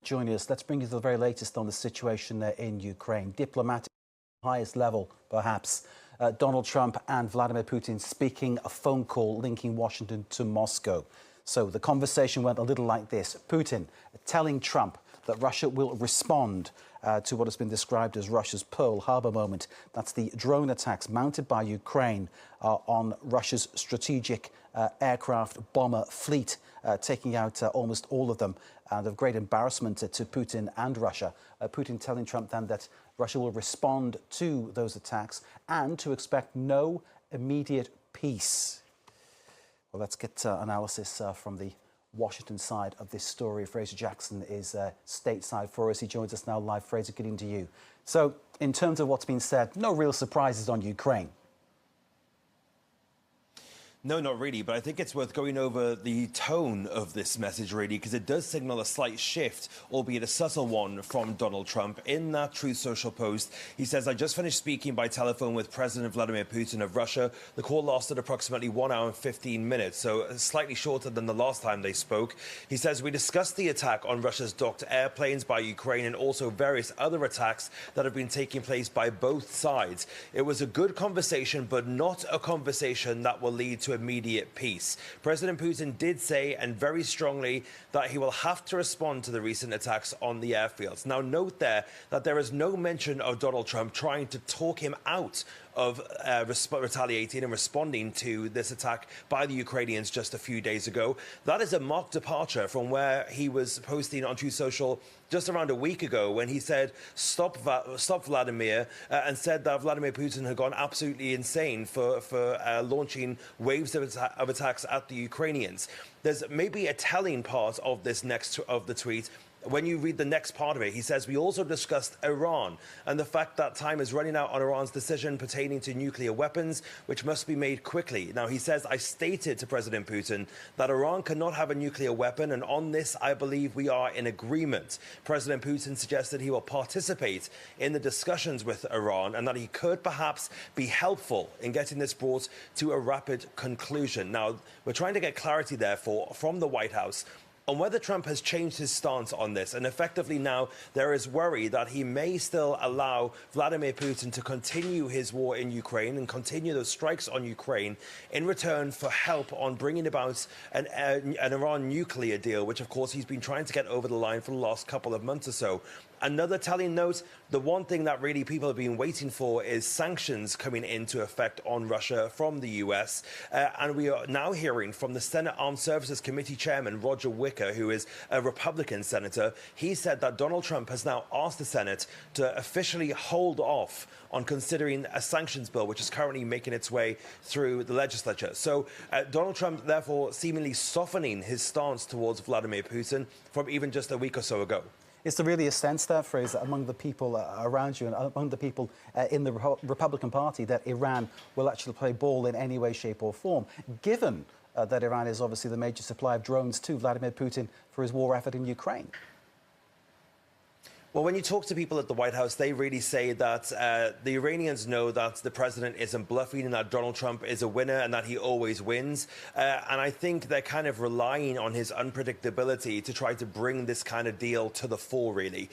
joining us. Let's bring you the very latest on the situation in Ukraine. Diplomatic, highest level, perhaps. Donald Trump and Vladimir Putin speaking a phone call linking Washington to Moscow. So the conversation went a little like this. Putin telling Trump that Russia will respond to what has been described as Russia's Pearl Harbor moment. That's the drone attacks mounted by Ukraine on Russia's strategic aircraft bomber fleet, taking out almost all of them, and of great embarrassment to Putin and Russia. Putin telling Trump then that Russia will respond to those attacks and to expect no immediate peace. Well, let's get analysis from the Washington side of this story. Fraser Jackson is stateside for us. He joins us now live. Fraser, good evening to you. So, in terms of what's been said, no real surprises on Ukraine. No, not really, but I think it's worth going over the tone of this message, really, because it does signal a slight shift, albeit a subtle one, from Donald Trump. In that Truth Social post, he says, "I just finished speaking by telephone with President Vladimir Putin of Russia. The call lasted approximately 1 hour and 15 minutes, so slightly shorter than the last time they spoke." He says, "We discussed the attack on Russia's docked airplanes by Ukraine and also various other attacks that have been taking place by both sides. It was a good conversation, but not a conversation that will lead to immediate peace." President Putin did say, and very strongly, that he will have to respond to the recent attacks on the airfields. Now, note there that there is no mention of Donald Trump trying to talk him out of retaliating and responding to this attack by the Ukrainians just a few days ago. That is a marked departure from where he was posting on Truth Social just around a week ago, when he said, stop Vladimir, and said that Vladimir Putin had gone absolutely insane for launching waves of attacks at the Ukrainians. There's maybe a telling part of this of the tweet. When you read the next part of it, he says, "We also discussed Iran and the fact that time is running out on Iran's decision pertaining to nuclear weapons, which must be made quickly." Now, he says, "I stated to President Putin that Iran cannot have a nuclear weapon, and on this, I believe we are in agreement." President Putin suggested he will participate in the discussions with Iran and that he could perhaps be helpful in getting this brought to a rapid conclusion. Now, we're trying to get clarity, therefore, from the White House on whether Trump has changed his stance on this. And effectively now, there is worry that he may still allow Vladimir Putin to continue his war in Ukraine and continue those strikes on Ukraine in return for help on bringing about an Iran nuclear deal, which, of course, he's been trying to get over the line for the last couple of months or so. Another telling note, the one thing that really people have been waiting for is sanctions coming into effect on Russia from the US. And we are now hearing from the Senate Armed Services Committee Chairman, Roger Wicker, who is a Republican senator. He said that Donald Trump has now asked the Senate to officially hold off on considering a sanctions bill, which is currently making its way through the legislature. So Donald Trump, therefore, seemingly softening his stance towards Vladimir Putin from even just a week or so ago. Is there really a sense there, Fraser, among the people around you and among the people in the Republican Party that Iran will actually play ball in any way, shape or form, given that Iran is obviously the major supplier of drones to Vladimir Putin for his war effort in Ukraine? Well, when you talk to people at the White House, they really say that the Iranians know that the president isn't bluffing and that Donald Trump is a winner and that he always wins. And I think they're kind of relying on his unpredictability to try to bring this kind of deal to the fore, really.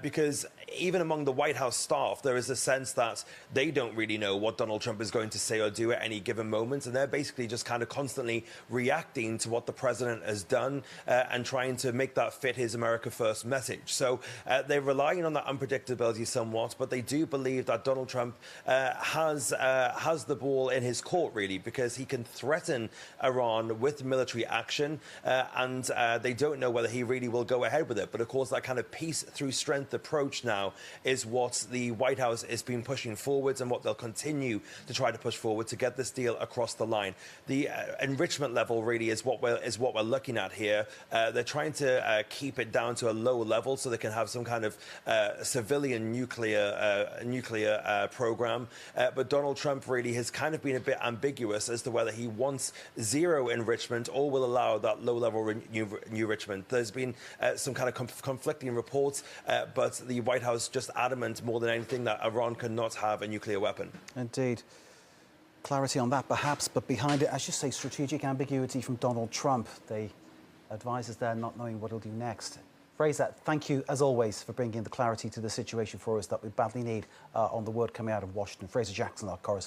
Because even among the White House staff, there is a sense that they don't really know what Donald Trump is going to say or do at any given moment. And they're basically just kind of constantly reacting to what the president has done and trying to make that fit his America First message. So they're relying on that unpredictability somewhat, but they do believe that Donald Trump has the ball in his court, really, because he can threaten Iran with military action, and they don't know whether he really will go ahead with it. But of course, that kind of peace through strength approach now is what the White House has been pushing forwards and what they'll continue to try to push forward to get this deal across the line. The enrichment level really is what we're looking at here. They're trying to keep it down to a low level so they can have some kind of civilian nuclear program. But Donald Trump really has kind of been a bit ambiguous as to whether he wants zero enrichment or will allow that low-level enrichment. There's been some kind of conflicting reports, but the White House just adamant more than anything that Iran cannot have a nuclear weapon. Indeed. Clarity on that, perhaps, but behind it, as you say, strategic ambiguity from Donald Trump. The advisors there not knowing what he'll do next. Fraser, thank you, as always, for bringing the clarity to the situation for us that we badly need on the word coming out of Washington. Fraser Jackson, our correspondent.